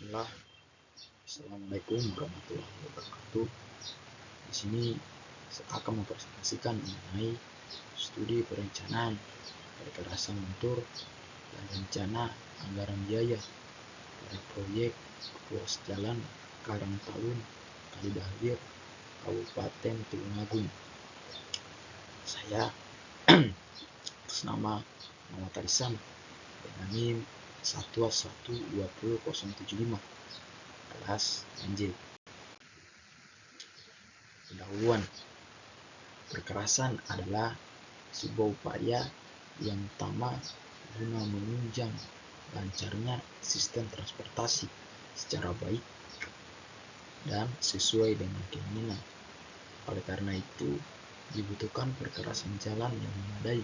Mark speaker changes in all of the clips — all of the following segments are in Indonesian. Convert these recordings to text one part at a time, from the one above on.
Speaker 1: Bismillah. Assalamualaikum warahmatullahi wabarakatuh. Di sini saya akan mempresentasikan mengenai studi perencanaan perkerasan lentur dan rencana anggaran biaya pada proyek ruas jalan Karangtalun, Kalidahir, Kabupaten Tulungagung. Saya atas nama Muhammad Arisam dengan NIM 1120075 kelas NJ. Pendahuluan. Perkerasan adalah sebuah upaya yang utama guna menunjang lancarnya sistem transportasi secara baik dan sesuai dengan keinginan. Oleh karena itu, dibutuhkan perkerasan jalan yang memadai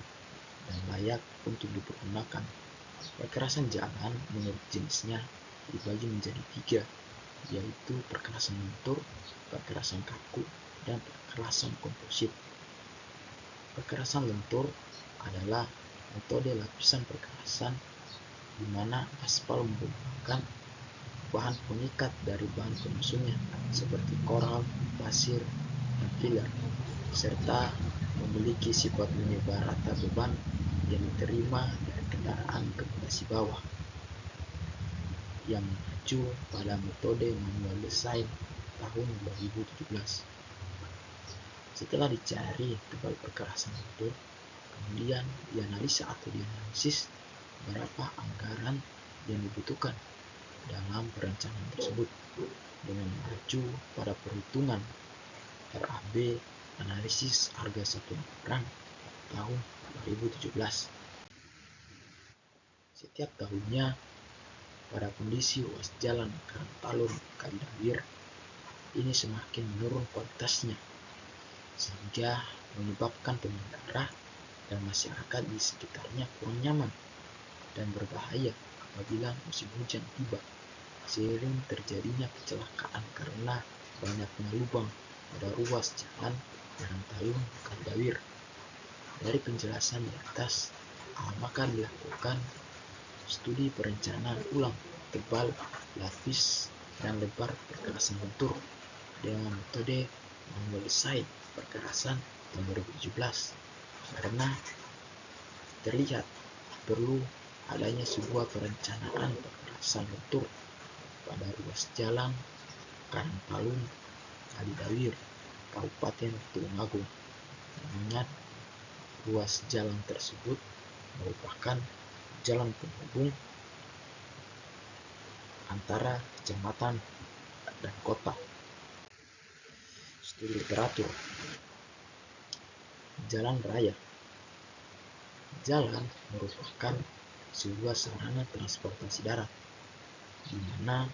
Speaker 1: dan layak untuk dipergunakan. Perkerasan jalan menurut jenisnya dibagi menjadi 3, yaitu perkerasan lentur, perkerasan kaku, dan perkerasan komposit. Perkerasan lentur adalah metode lapisan perkerasan di mana aspal menggunakan bahan pengikat dari bahan penyusunnya seperti koral, pasir, dan filler, serta memiliki sifat menyebar rata beban yang diterima dari kendaraan kemudian bawah yang mengacu pada metode manual design tahun 2017. Setelah dicari tebal perkerasan lentur, kemudian dianalisa atau dianalisis berapa anggaran yang dibutuhkan dalam perencanaan tersebut dengan mengacu pada perhitungan RAB analisis harga satuan barang tahun 2017. Setiap tahunnya pada kondisi ruas jalan Karangtalun Kalidahir ini semakin menurun kualitasnya, sehingga menyebabkan pengendara dan masyarakat di sekitarnya kurang nyaman dan berbahaya apabila musim hujan tiba, seiring terjadinya kecelakaan karena banyaknya lubang pada ruas jalan Karangtalun Kalidahir. Dari penjelasan di atas, maka dilakukan studi perencanaan ulang tebal, lapis, dan lebar perkerasan lentur dengan metode manual design perkerasan tahun 2017 karena terlihat perlu adanya sebuah perencanaan perkerasan lentur pada ruas jalan Karangtalun Kalidahir, Kabupaten Tulungagung, mengingat ruas jalan tersebut merupakan jalan penghubung antara kecamatan dan kota. Studi literatur. Jalan raya. Jalan merupakan sebuah sarana transportasi darat di mana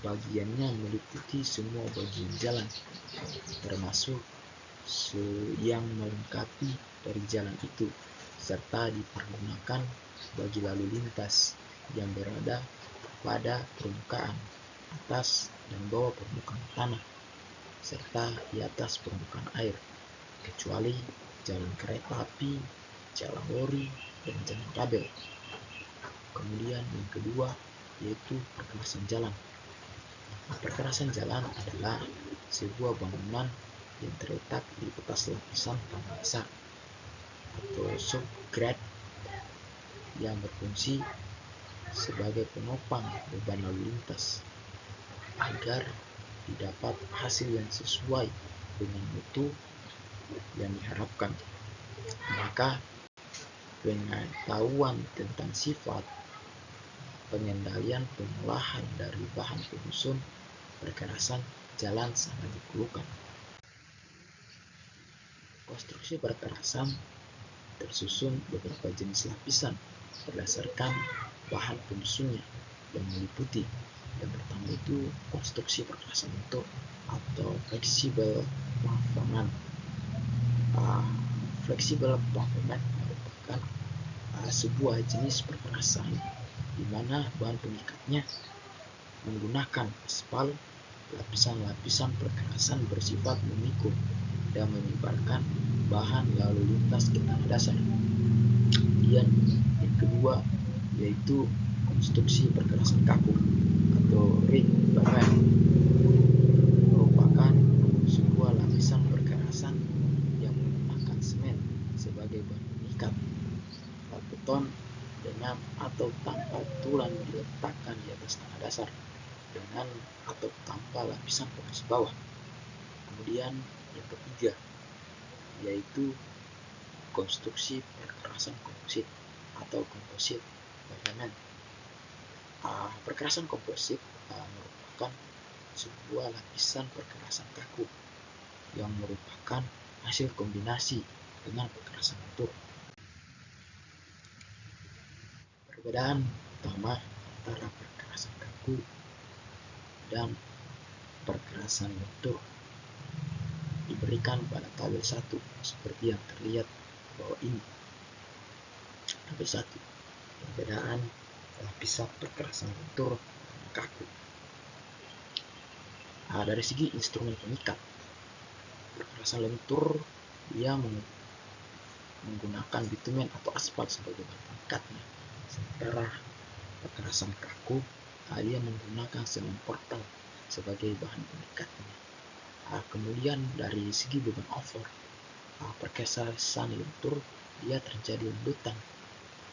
Speaker 1: bagiannya meliputi semua bagian jalan, termasuk yang melengkapi dari jalan itu, serta dipergunakan bagi lalu lintas yang berada pada permukaan atas dan bawah permukaan tanah, serta di atas permukaan air, kecuali jalan kereta api, jalan lori, dan jalan kabel. Kemudian yang kedua yaitu perkerasan jalan. Perkerasan jalan adalah sebuah bangunan yang terletak di atas lapisan tanah dasar atau subgrade yang berfungsi sebagai penopang beban lalu lintas agar didapat hasil yang sesuai dengan mutu yang diharapkan. Maka pengetahuan tentang sifat pengendalian pengolahan dari bahan penyusun perkerasan jalan sangat diperlukan. Konstruksi perkerasan tersusun beberapa jenis lapisan berdasarkan bahan penyusunnya yang meliputi yang pertama itu konstruksi perkerasan lentur atau fleksibel pavement. Fleksibel pavement merupakan sebuah jenis perkerasan di mana bahan pengikatnya menggunakan aspal. Lapisan-lapisan perkerasan bersifat memikul dan menyebarkan bahan lalu lintas ke tanah dasar. Kemudian yang kedua yaitu konstruksi perkerasan kaku atau rebar merupakan sebuah lapisan perkerasan yang menggunakan semen sebagai bahan pengikat. Beton dengan atau tanpa tulang diletakkan di atas tanah dasar dengan atau tanpa lapisan pembersih bawah. Kemudian yang ketiga yaitu konstruksi perkerasan komposit atau composite pavement. Perkerasan komposit merupakan sebuah lapisan perkerasan kaku yang merupakan hasil kombinasi dengan perkerasan lentur. Perbedaan utama antara perkerasan kaku dan perkerasan lentur diberikan pada tabel 1 seperti yang terlihat bawah ini. Tabel 1. Perbedaan lapisan perkerasan lentur dan kaku. Dari segi instrumen pengikat, perkerasan lentur dia menggunakan bitumen atau aspal sebagai bahan pengikatnya, sementara perkerasan kaku dia menggunakan semen portal sebagai bahan pengikatnya. Kemudian dari segi beban over, perkerasan lentur dia terjadi lembutan,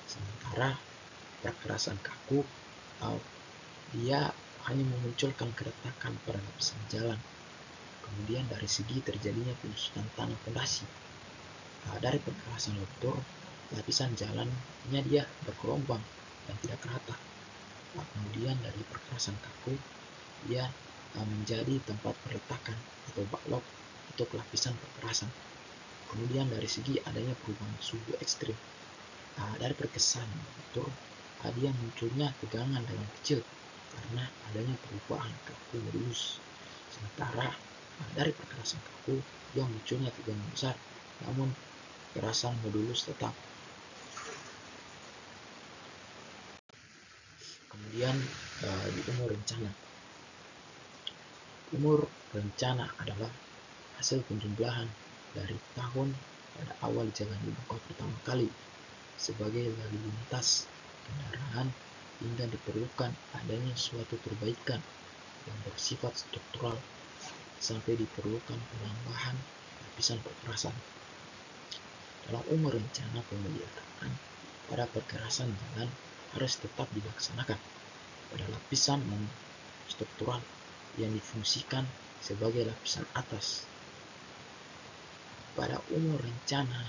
Speaker 1: sementara perkerasan kaku dia hanya memunculkan keretakan pada lapisan jalan. Kemudian dari segi terjadinya penyusutan tanah fondasi, dari perkerasan lentur lapisan jalannya dia bergelombang dan tidak merata. Kemudian dari perkerasan kaku dia menjadi tempat peletakan atau backlog untuk lapisan perkerasan. Kemudian dari segi adanya perubahan suhu ekstrim, dari perkerasan lentur dia munculnya tegangan dalam kecil karena adanya perubahan kaku modulus, sementara dari perkerasan kaku yang munculnya tegangan besar namun perkerasan modulus tetap. Kemudian di umur rencana. Umur rencana adalah hasil penjumlahan dari tahun pada awal jalan dibuka pertama kali sebagai lalu lintas kendaraan hingga diperlukan adanya suatu perbaikan yang bersifat struktural sampai diperlukan penambahan lapisan perkerasan. Dalam umur rencana pemeliharaan pada perkerasan jalan harus tetap dilaksanakan pada lapisan struktural yang difungsikan sebagai lapisan atas. Pada umur rencana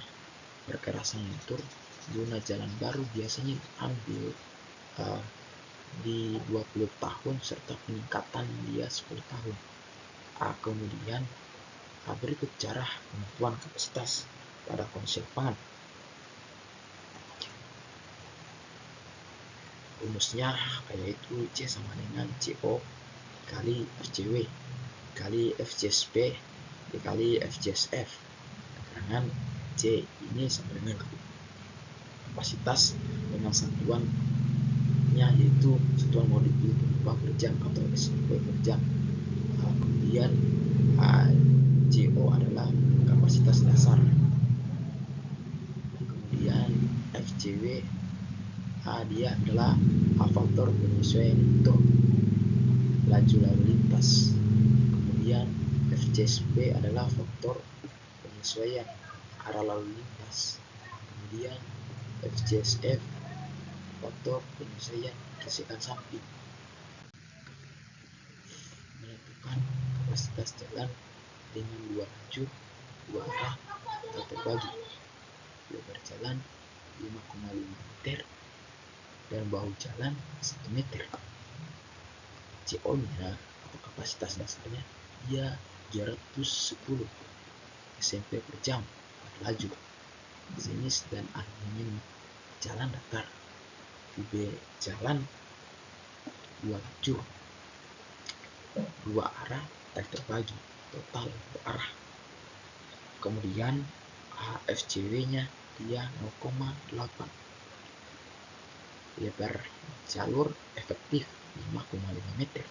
Speaker 1: perkerasan lentur, zona jalan baru biasanya diambil di 20 tahun serta peningkatan dia 10 tahun. Kemudian berikut cara penentuan kapasitas pada kondisi lapangan. Rumusnya yaitu C sama dengan CO kali FCW kali FCSP dikali FCSF. Keterangan C ini sama dengan kapasitas dengan satuannya yaitu satuan molekul penumpang per jam atau SI per jam. Kemudian CO adalah kapasitas dasar. Kemudian FCW dia adalah faktor penyesuaian untuk laju lalu lintas. Kemudian FCSP adalah faktor penyesuaian arah lalu lintas. Kemudian FCSF faktor penyesuaian gesekan samping. Menentukan kapasitas jalan dengan 2 lajur 2 arah atau terbagi. Lebar jalan 5,5 meter dan bahu jalan 1 meter. CO-nya atau kapasitas dasarnya dia 310 SMP per jam per laju. Jenis dan aluminium jalan datar, tipe jalan 2 lajur 2 arah tak terbagi, total 2 arah. Kemudian FCW-nya dia 0,8. Lebar jalur efektif 5,5 meter.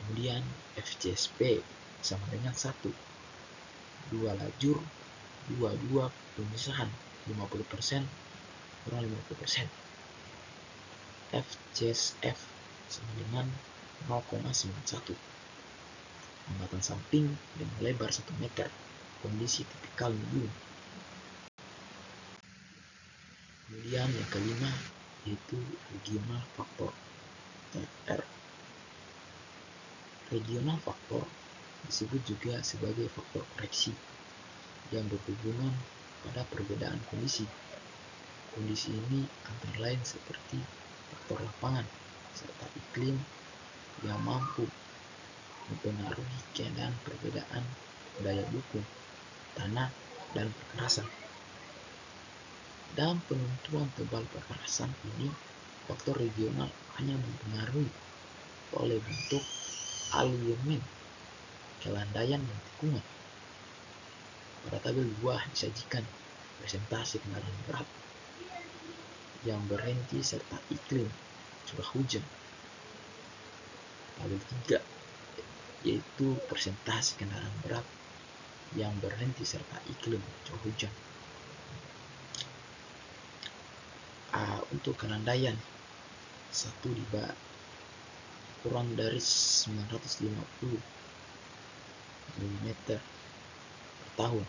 Speaker 1: Kemudian FCSP sama dengan 1. 2 lajur 22 pemisahan 50% kurang 50%. FCSF sama dengan 0,91. Hambatan samping dengan lebar 1 meter. Kondisi tipikal medium. Kemudian yang kelima yaitu regional faktor (R). Regional faktor disebut juga sebagai faktor koreksi yang berhubungan pada perbedaan kondisi. Kondisi ini antara lain seperti faktor lapangan serta iklim yang mampu mempengaruhi keadaan perbedaan daya dukung tanah dan perkerasan. Dalam penentuan tebal perkerasan ini, faktor regional hanya mempengaruhi oleh bentuk alignment kelandaian dan tikungan. Pada tabel 2 disajikan presentasi kendaraan berat yang berhenti serta iklim curah hujan. Tabel 3 yaitu presentasi kendaraan berat yang berhenti serta iklim curah hujan. Untuk kelandaian 1 kurang dari 950 mm per tahun.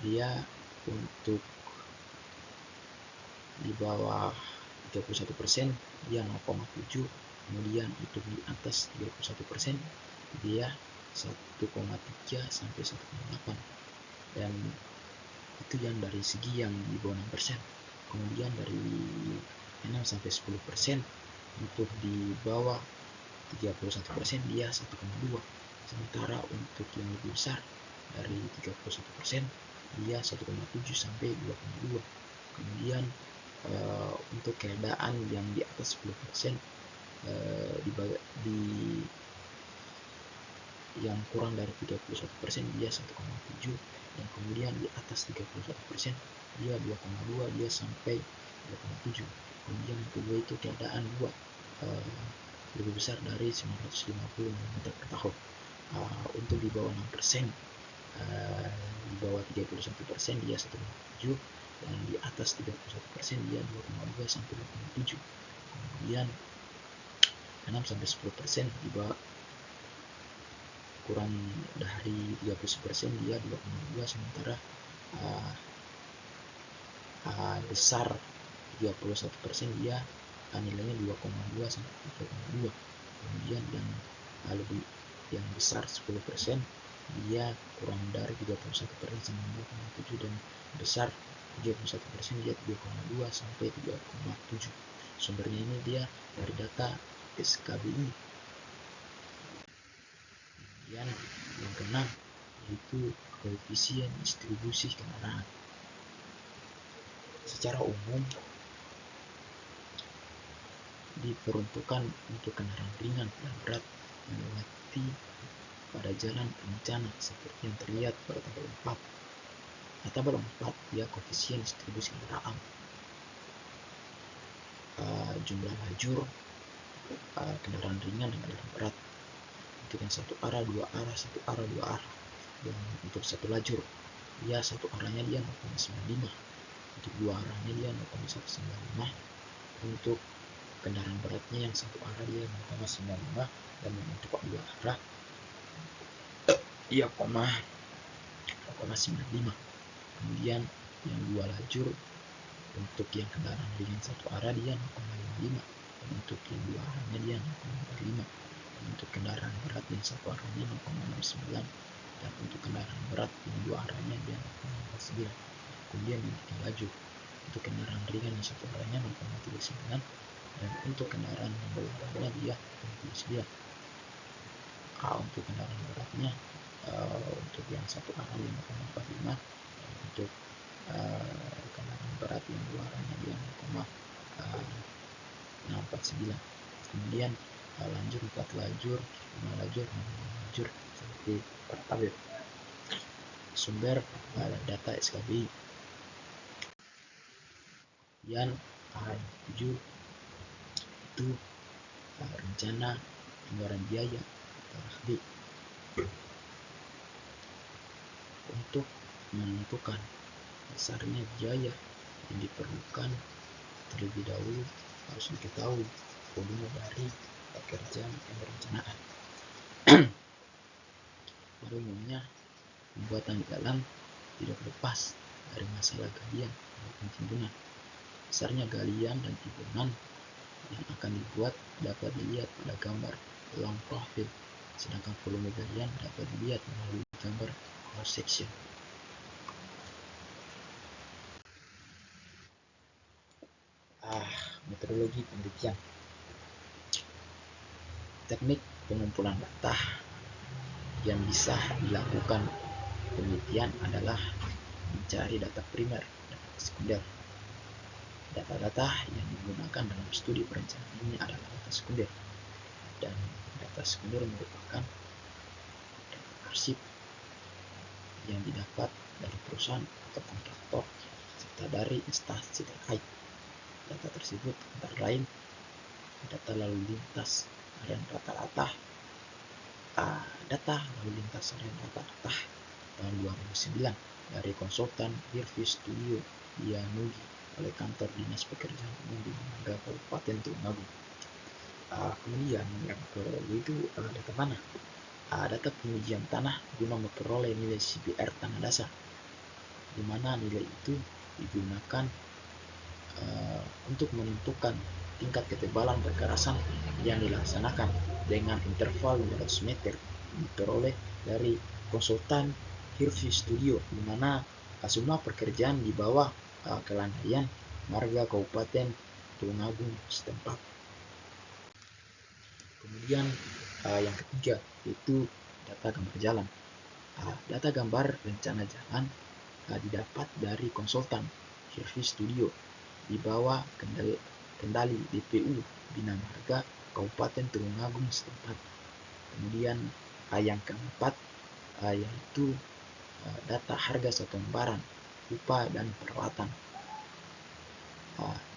Speaker 1: Dia untuk di bawah 31% dia 0,7, kemudian untuk di atas 31% dia 1,3 sampai 1,8, dan itu yang dari segi yang di bawah 6%. Kemudian dari 6 sampai 10% untuk di bawah 31% dia 1,2. Sementara untuk yang lebih besar dari 31% dia 1,7 sampai 2,2. Kemudian untuk keadaan yang di atas 10% yang kurang dari 31% dia 1,7, dan kemudian di atas 31% dia 2,2, dia sampai 2,7. Kemudian yang kedua itu keadaan lebih besar dari 950 mm per tahun. Untuk di bawah 6%, di bawah 31% dia 1,7, dan di atas 31% dia 2,2 sampai 2,7. Kemudian 6 sampai 10% di bawah kurang dari 30% dia 2,2, sementara besar 31% dia nilainya 2,2 sampai 3,2. Kemudian yang besar 10% dia kurang dari 31% sama 2,7, dan besar 31% dia 3,2 sampai 3,7. Sumbernya ini dia dari data SKBI. Kemudian yang keenam yaitu koefisien distribusi kendaraan. Secara umum diperuntukkan untuk kendaraan ringan dan berat melewati pada jalan rencana seperti yang terlihat pada tabel 4. Tabel 4 dia koefisien distribusi kendaraan, jumlah lajur kendaraan ringan dan kendaraan berat. Untuk yang satu arah, dua arah, satu arah, dua arah. Dan untuk satu lajur dia satu arahnya dia 0,95, untuk dua arahnya dia 0,195, untuk kendaraan beratnya yang satu arah dia 0,95, dan untuk dua arah dia 0,95. Kemudian yang dua lajur untuk yang kendaraan ringan satu arah dia 0,55, dan untuk yang dua arahnya dia 0,45, dan untuk kendaraan berat yang satu arahnya 0,69, dan untuk kendaraan berat yang dua arahnya dia 0,49. Kemudian yang lajur untuk kendaraan ringan yang satu arahnya 0,39, dan untuk kendaraan yang dua arahnya dia 0,39. Untuk kendaraan beratnya untuk yang satu arah dia 0,45, dan untuk kendaraan berat yang dua arahnya dia 0,649. Kemudian lanjut 4 lajur, 5 lajur, 6 lajur seperti per tabel. Sumber data SKBI. Yang 7 itu rencana anggaran biaya (RAB) untuk menentukan besarnya biaya yang diperlukan terlebih dahulu harus diketahui volume dari pekerjaan yang direncanakan. Pada umumnya, pembuatan jalan tidak lepas dari masalah galian maupun timbunan. Besarnya galian dan timbunan yang akan dibuat dapat dilihat pada gambar long profile, sedangkan volume galian dapat dilihat melalui gambar cross section. Metodologi penelitian. Teknik pengumpulan data yang bisa dilakukan penelitian adalah mencari data primer dan sekunder. Data-data yang digunakan dalam studi perencanaan ini adalah data sekunder, dan data sekunder merupakan data arsip yang didapat dari perusahaan atau kontraktor serta dari instansi terkait. Data tersebut antara lain data lalu lintas harian rata-rata, data lalu lintas harian rata-rata tahun 2009 dari konsultan Hirvi Studio Dianugi oleh kantor Dinas Pekerjaan Umum Bina Marga Kabupaten Tulungagung. Kemudian yang kedua itu data tanah. Data pengujian tanah guna memperoleh nilai CPR tanah dasar, di mana nilai itu digunakan untuk menentukan tingkat ketebalan kekerasan yang dilaksanakan dengan interval 200 meter diperoleh dari konsultan Hirvi Studio, di mana semua pekerjaan di bawah kelandaian marga Kabupaten Tulungagung setempat. Kemudian yang ketiga yaitu data gambar jalan. Data gambar rencana jalan didapat dari konsultan Hirvi Studio di bawah kendali DPU Bina Marga Kabupaten Tulungagung setempat. Kemudian yang keempat yaitu data harga satuan barang, upah dan peralatan.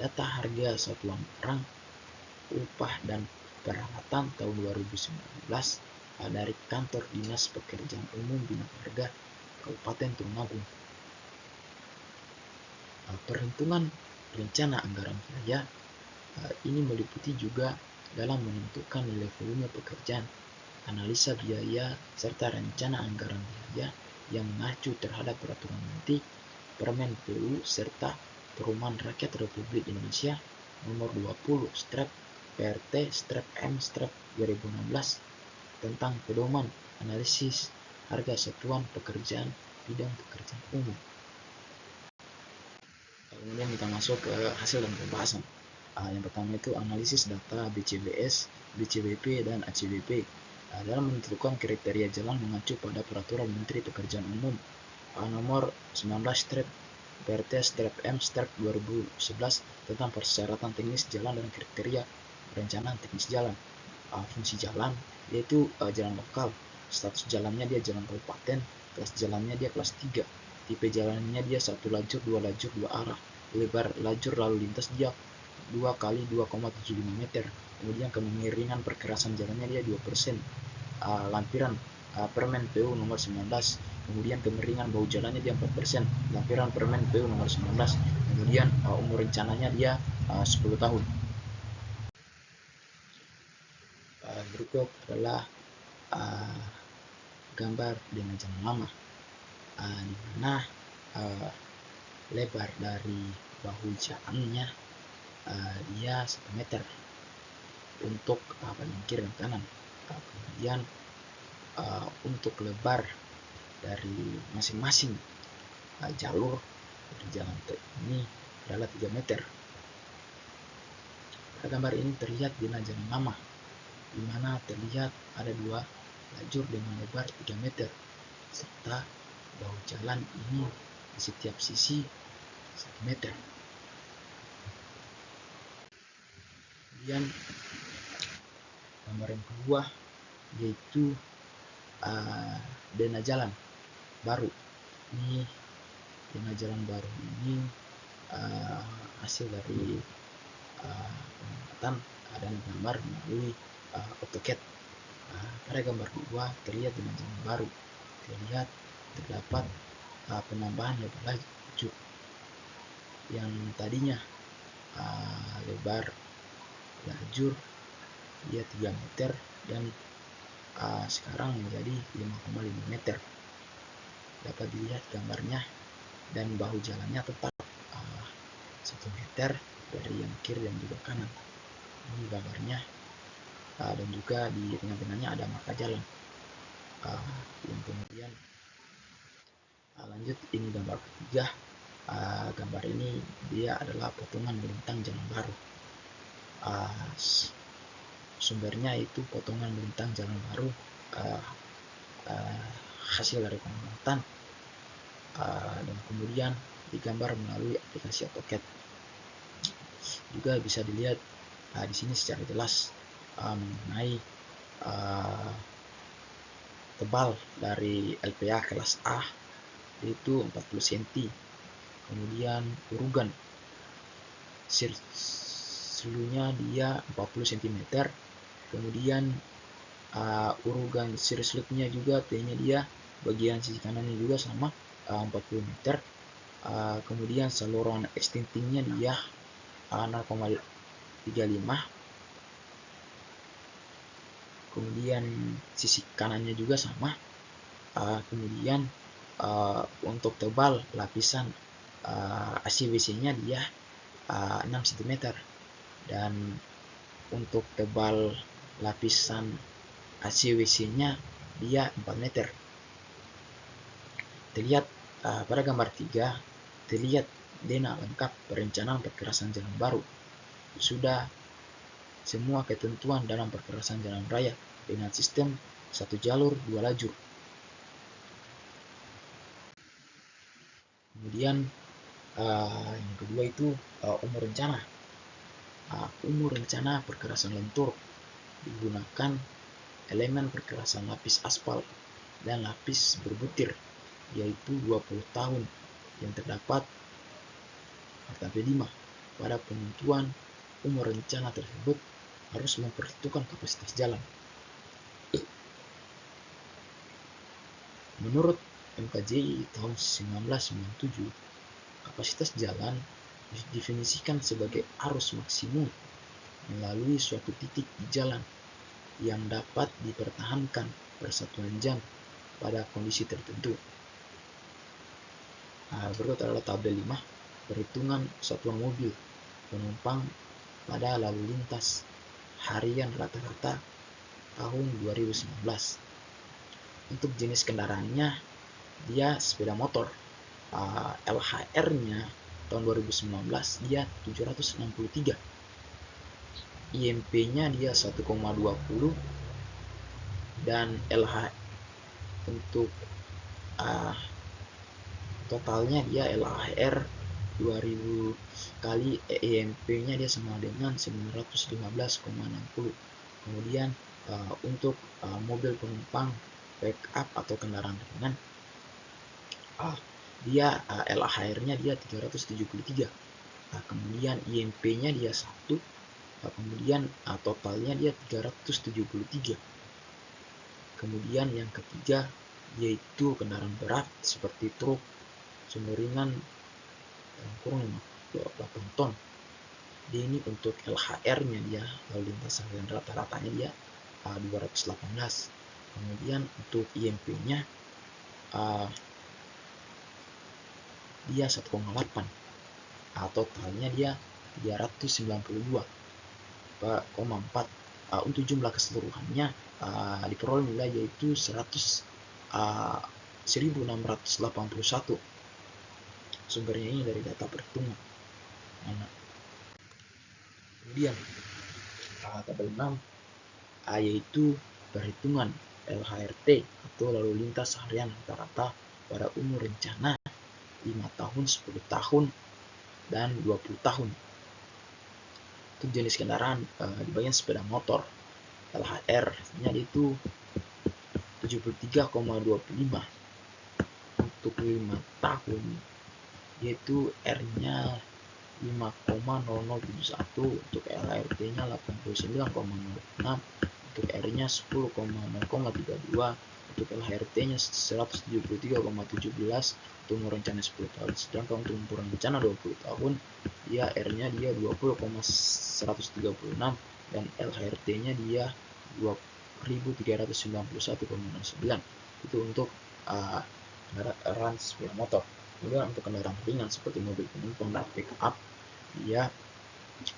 Speaker 1: Data harga satuan barang, upah dan peralatan tahun 2019 dari kantor Dinas Pekerjaan Umum Bina Marga Kabupaten Tulungagung. Perhitungan rencana anggaran biaya ini meliputi juga dalam menentukan nilai volume pekerjaan, analisa biaya, serta rencana anggaran biaya yang mengacu terhadap peraturan menteri, Permen PU, serta Perumahan Rakyat Republik Indonesia nomor 20/PRT/M/2016 tentang pedoman analisis harga satuan pekerjaan bidang pekerjaan umum. Kemudian kita masuk ke hasil dan pembahasan. Yang pertama itu analisis data BCBS, BCBP, dan ACBP dalam menentukan kriteria jalan mengacu pada Peraturan Menteri Pekerjaan Umum nomor 19/PRT/M/2011 tentang persyaratan teknis jalan dan kriteria perencanaan teknis jalan. Fungsi jalan yaitu jalan lokal, status jalannya dia jalan kabupaten, kelas jalannya dia kelas 3, tipe jalannya dia 1 lajur, 2 lajur, 2 arah, lebar lajur lalu lintas dia 2 kali 2,75 meter. Kemudian kemiringan perkerasan jalannya dia 2%. Lampiran Permen PU nomor 19. Kemudian kemiringan bahu jalannya dia 4%. Lampiran Permen PU nomor 19. Kemudian umur rencananya dia 10 tahun. Berikut adalah gambar dengan jalan lama, di mana lebar dari bahu jalannya dia 1 meter untuk bagian kiri dan kanan. Kemudian untuk lebar dari masing-masing jalur dari jalan ini adalah 3 meter. Pada gambar ini terlihat di jalan lama, di mana terlihat ada 2 lajur dengan lebar 3 meter, serta bahu jalan ini di setiap sisi 1 meter. Kemudian gambar yang kedua yaitu dana jalan baru. Ini dana jalan baru ini hasil dari pengamatan dan gambar melalui AutoCAD. Pada gambar kedua terlihat dana jalan baru, terlihat terdapat penambahan lebar lajur yang tadinya lebar lajur dia 3 meter dan sekarang menjadi 5,5 meter. Dapat dilihat gambarnya, dan bahu jalannya tetap 1 meter dari yang kiri dan juga kanan. Ini gambarnya, dan juga di tengah-tengahnya ada marka jalan. Yang kemudian lanjut, ini gambar ketiga. Gambar ini dia adalah potongan melintang jalan baru. Sumbernya itu potongan melintang jalan baru, hasil dari pengamatan, dan kemudian digambar melalui aplikasi AutoCAD. Juga bisa dilihat di sini secara jelas mengenai tebal dari LPA kelas A, yaitu 40 cm. Kemudian urugan selunya dia 40 cm. Kemudian urugan series loopnya juga, T-nya dia bagian sisi kanannya juga sama 40 meter. Kemudian saluran extendingnya dia 0,35. Kemudian sisi kanannya juga sama. Kemudian untuk tebal lapisan ACWC-nya dia 6 cm, dan untuk tebal lapisan ACWC-nya dia 4 meter. Terlihat pada gambar 3, terlihat denah lengkap perencanaan perkerasan jalan baru. Sudah semua ketentuan dalam perkerasan jalan raya dengan sistem 1 jalur 2 lajur. Kemudian yang kedua itu umur rencana. Umur rencana perkerasan lentur digunakan elemen perkerasan lapis aspal dan lapis berbutir, yaitu 20 tahun, yang terdapat tab 5. Pada penentuan umur rencana tersebut harus memperhitungkan kapasitas jalan. Menurut MKJI tahun 1997, kapasitas jalan didefinisikan sebagai arus maksimum melalui suatu titik di jalan yang dapat dipertahankan persatuan jam pada kondisi tertentu. Berikut adalah tabel 5, perhitungan satuan mobil penumpang pada lalu lintas harian rata-rata tahun 2019. Untuk jenis kendaraannya, dia sepeda motor. LHR-nya tahun 2019 dia 763. IMP-nya dia 1,20, dan LH untuk totalnya dia LHR 2000 kali IMP-nya dia sama dengan 915,60. Kemudian untuk mobil penumpang backup atau kendaraan ringan, dia LHR-nya dia 373. Kemudian IMP-nya dia 1, kemudian totalnya dia 373. Kemudian yang ketiga yaitu kendaraan berat seperti truk, sumber ringan kurang 8 ton. Ini untuk LHR-nya dia lalu lintas harian rata-ratanya dia 218. Kemudian untuk IMP-nya dia 1,8. Totalnya dia 392,4. Untuk jumlah keseluruhannya diperoleh nilai yaitu 1681. Sumbernya ini dari data perhitungan. Kemudian tabel 6 yaitu perhitungan LHRT atau lalu lintas harian rata-rata pada umur rencana 5 tahun, 10 tahun, dan 20 tahun. Untuk jenis kendaraan di bagian sepeda motor, LHR-nya itu 73,25. Untuk 5 tahun yaitu R-nya 5,0071, untuk LHRT-nya 89,06, untuk R-nya 10,032, untuk LHRT-nya 173,17 untuk umur rencana 10 tahun. Sedangkan untuk umur rencana 20 tahun, dia R-nya dia 20,136 dan LHRT-nya dia 2391,09. Itu untuk kendaraan sepeda motor. Kemudian untuk kendaraan ringan seperti mobil penumpang dan pick up, dia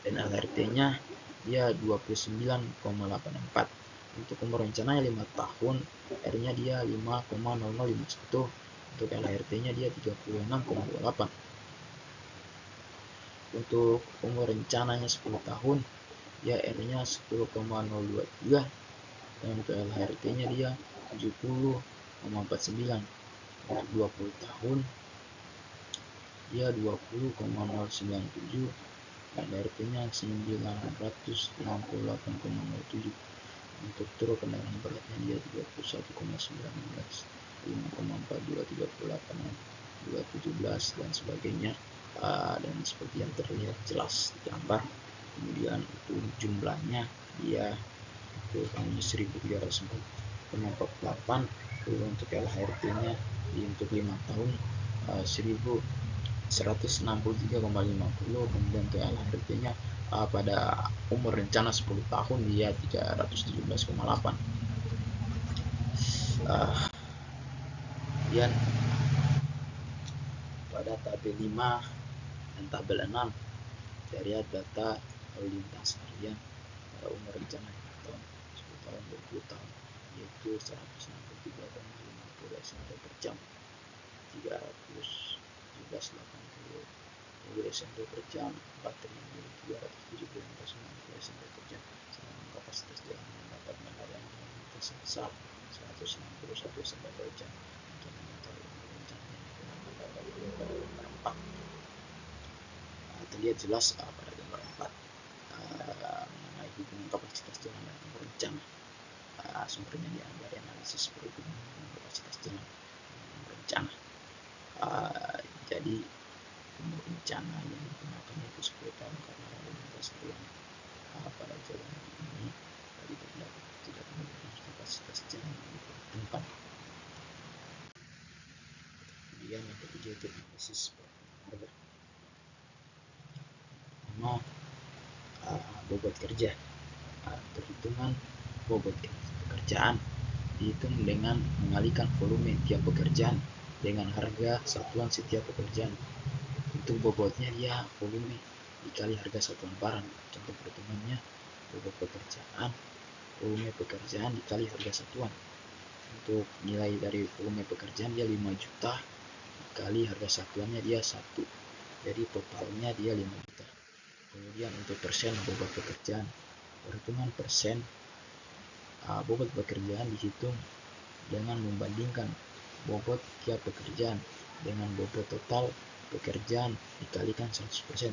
Speaker 1: dan LHRT-nya dia 29,84. Untuk umur rencananya 5 tahun, R-nya dia 5,0051. Untuk LHRT-nya dia 36,28. Untuk umur rencananya 10 tahun, ya R-nya 10,023 dan untuk LHRT-nya dia 70,49. Untuk 20 tahun, dia 20,097 dan LHRT-nya 968,07. Untuk truk kendaraan beratnya dia 31,19, 5,42, 38, 217 dan sebagainya. Dan seperti yang terlihat jelas di gambar. Kemudian untuk jumlahnya dia itu hanya 1348. Untuk LHRT-nya untuk 5 tahun 1163,50. Kemudian untuk LHRT-nya pada umur rencana 10 tahun dia 317,8. Kemudian pada tabel 5 dan tabel 6 terlihat data lalu lintas harian pada umur rencana 5 tahun, 10 tahun, 20 tahun, yaitu 163,50 SMB per jam, 317,80 mobil SMB per jam, baterai mobil 375,90 SMB per jam, sedangkan kapasitas jalan yang dapat melayani lintas sebesar 161 SMB per jam. Untuk mengetahui umur rencana yang digunakan dapat dilihat pada gambar 4. Terlihat jelas pada gambar 4 mengenai hubungan kapasitas jalan dan umur rencana. Sumbernya diambil dari analisis perhubungan kapasitas jalan dan umur rencana. Jadi umur rencana yang digunakan itu 10 tahun karena lalu lintas harian pada jalan ini tadi terdapat tidak memiliki kapasitas jalan yang diperhitungkan. Kemudian yang ketiga itu analisis harga. Pertama, bobot kerja. Perhitungan bobot pekerjaan dihitung dengan mengalihkan volume tiap pekerjaan dengan harga satuan setiap pekerjaan. Untuk bobotnya dia volume dikali harga satuan barang. Contoh perhitungannya bobot pekerjaan, volume pekerjaan dikali harga satuan. Untuk nilai dari volume pekerjaan dia 5 juta dikali harga satuannya dia 1, jadi totalnya dia 5 juta. Kemudian untuk persen bobot pekerjaan, perhitungan persen bobot pekerjaan dihitung dengan membandingkan bobot tiap pekerjaan dengan bobot total pekerjaan dikalikan 100%.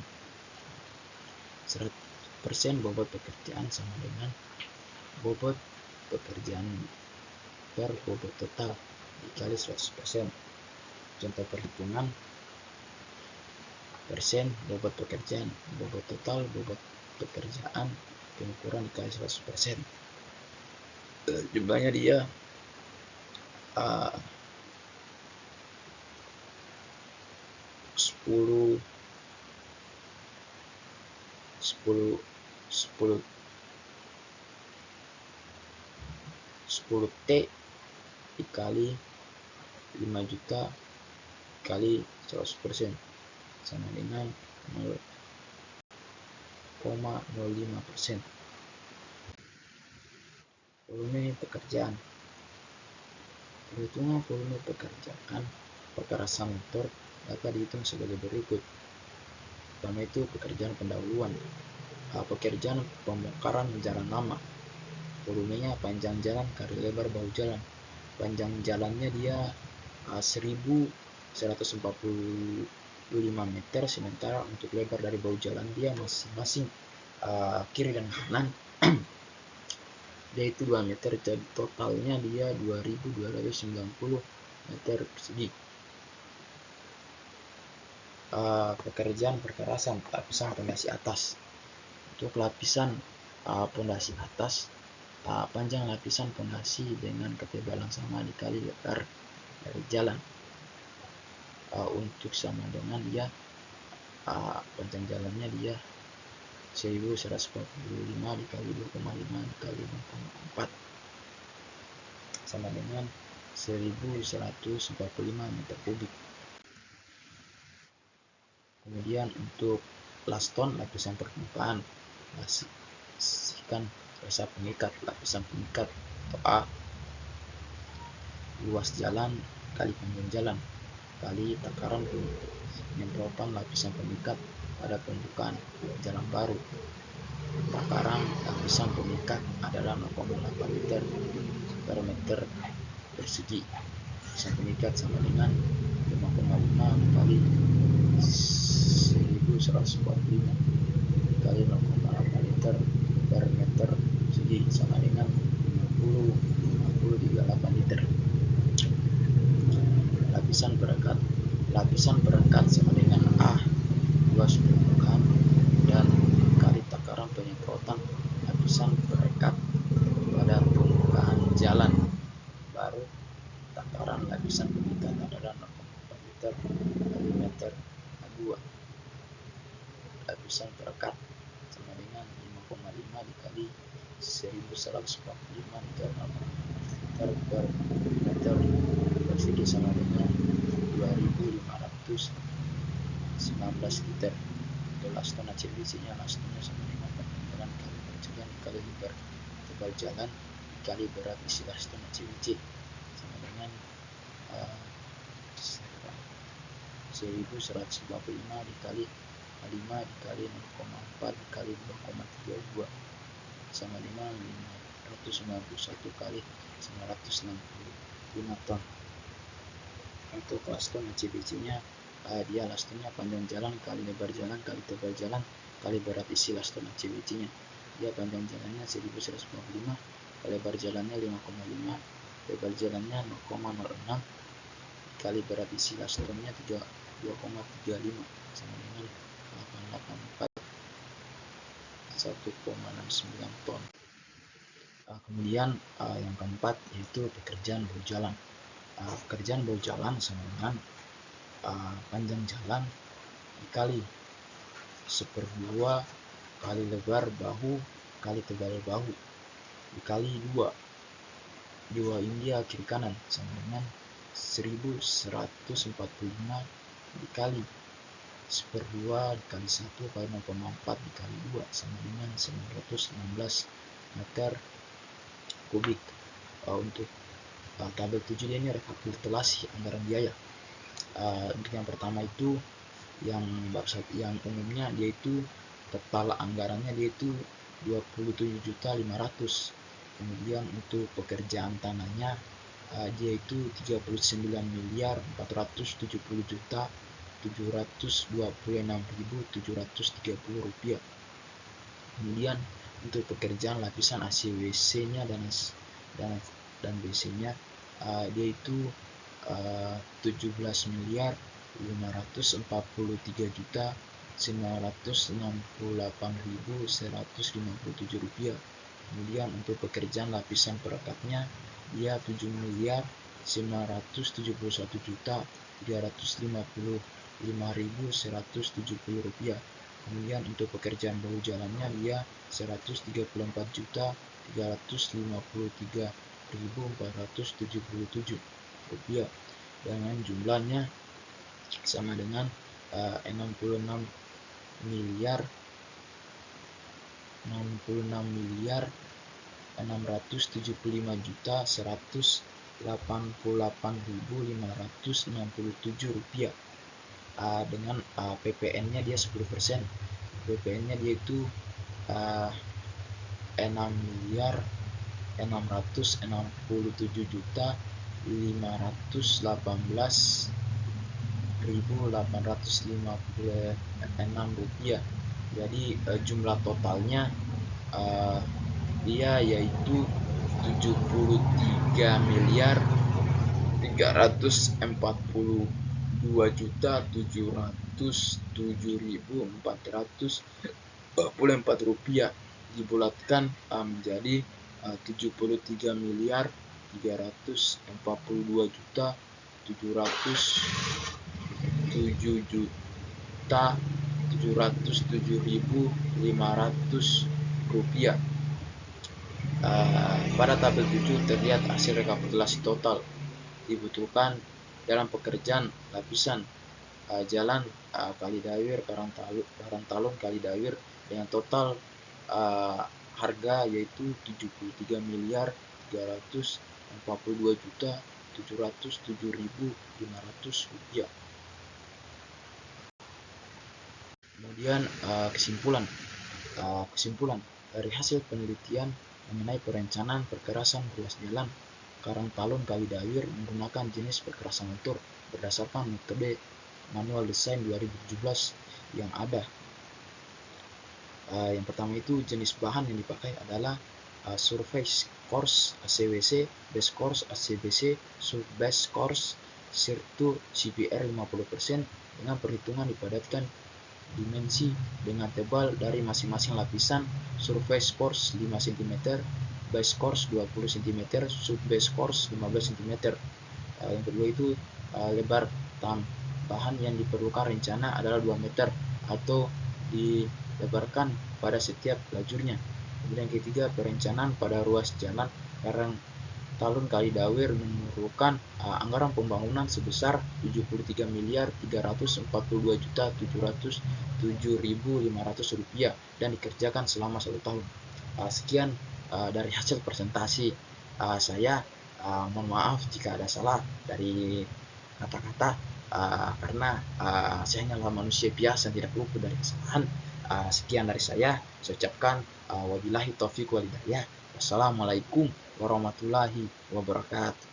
Speaker 1: 100% bobot pekerjaan sama dengan bobot pekerjaan per bobot total dikali 100%. Contoh perhitungan persen bobot pekerjaan, bobot total bobot pekerjaan pengukuran dikali 100%. Jumlahnya dia 10 T dikali 5 juta kali 100% sama dengan 0,05%. Volume pekerjaan. Perhitungan volume pekerjaan perkerasan motor dapat dihitung sebagai berikut. Pertama itu pekerjaan pendahuluan, pekerjaan pembongkaran jalan lama. Volumenya panjang jalan kali lebar bahu jalan. Panjang jalannya dia 1145 meter, sementara untuk lebar dari bahu jalan dia masing-masing kiri dan kanan dia itu 2 meter, jadi totalnya dia 2290 meter persegi. Pekerjaan perkerasan lapisan pondasi atas. Untuk lapisan pondasi atas panjang lapisan fondasi dengan ketebalan sama dikali lebar dari jalan. Untuk sama dengan dia panjang jalannya dia 1145 dikali 2,5 dikali 0,4 sama dengan 1145 meter kubik. Kemudian untuk laston, lapisan permukaan, pastikan rasa pengikat, lapisan pengikat atau A, luas jalan kali panjang jalan kali takaran penyemprotan lapisan pengikat pada pembukaan jalan baru. Takaran lapisan pengikat adalah 0,8 liter per meter persegi. Lapisan pengikat sama dengan 5,5 kali 1145 kali 0,8 liter per meter persegi sama dengan 50,38 liter. Lapisan perekat sama dengan A, luas permukaan dan kali takaran penyemprotan lapisan perekat pada permukaan jalan baru. Takaran lapisan pengikat adalah 0,4 liter kali meter A2. Lapisan perekat sama dengan 5,5 dikali 1145 dikali 0,4 per meter persegi sama dengan 2519 liter. Untuk laston ACBC-nya, lastonnya sama dengan panjang jalan kali panjang dikali lebar tebal jalan dikali berat isi laston ACBC sama dengan 1145 dikali 5 dikali 0,4 dikali 2,32 sama dengan 591 kali 965 ton. Untuk laston ACBC-nya, dia lastonnya panjang jalan kali lebar jalan kali tebal jalan kali berat isi laston ACBC-nya. Dia panjang jalannya 1145, lebar jalannya 5,5, tebal jalannya 0,06 kali berat isi lastonnya 2,35 sama dengan 884 1,69 ton. Kemudian yang keempat yaitu pekerjaan bahu jalan. Pekerjaan bahu jalan sama dengan panjang jalan dikali 1/2 kali lebar bahu kali tebal bahu dikali 2 ini dia kiri kanan sama dengan 1145 dikali 1/2 dikali 1 kali 0,4 dikali 2 sama dengan 916 meter kubik. Untuk tabel 7 ini rekapitulasi anggaran biaya. Untuk yang pertama itu yang umumnya yaitu total anggarannya yaitu 27.500.000. Kemudian untuk pekerjaan tanahnya yaitu 39.470.726.730 rupiah. Kemudian untuk pekerjaan lapisan AC/WC-nya dan WC-nya yaitu 17.543.968.157 rupiah. Kemudian untuk pekerjaan lapisan perekatnya dia 7.991.355.170 rupiah. Kemudian untuk pekerjaan bahu jalannya dia 134.353.477 rupiah dengan jumlahnya sama dengan 66.675.188.567 rupiah. Dengan PPN-nya dia 10%. PPN-nya dia itu 6.667.518.856 rupiah. Jadi jumlah totalnya dia yaitu 73.342.707.444 rupiah dibulatkan menjadi 73 miliar 342 juta 707 juta 707.500 rupiah. Pada tabel 7 terlihat hasil rekapitulasi total dibutuhkan dalam pekerjaan lapisan jalan Kalidawir Karangtalun Kalidawir dengan total harga yaitu 73 miliar 342 juta 707.500 rupiah. Kemudian kesimpulan dari hasil penelitian mengenai perencanaan perkerasan ruas jalan Karangtalun Kalidawir menggunakan jenis perkerasan motor berdasarkan metode manual design 2017 yang ada. Yang pertama itu jenis bahan yang dipakai adalah surface course ACWC, base course ACBC, sub-base course Sirtu CPR 50% dengan perhitungan dipadatkan dimensi dengan tebal dari masing-masing lapisan. Surface course 5 cm, base course 20 cm, sub-base course 15 cm. Yang kedua itu lebar tambahan yang diperlukan rencana adalah 2 meter atau dilebarkan pada setiap lajurnya. Kemudian yang ketiga, perencanaan pada ruas jalan Karangtalun Kalidawir memerlukan anggaran pembangunan sebesar 73 miliar 342 juta 707.500 rupiah dan dikerjakan selama 1 tahun. Sekian dari hasil presentasi saya. Mohon maaf jika ada salah dari kata-kata karena saya hanyalah manusia biasa yang tidak luput dari kesalahan. Sekian dari saya ucapkan wabillahi taufiq wal hidayah. Wassalamualaikum warahmatullahi wabarakatuh.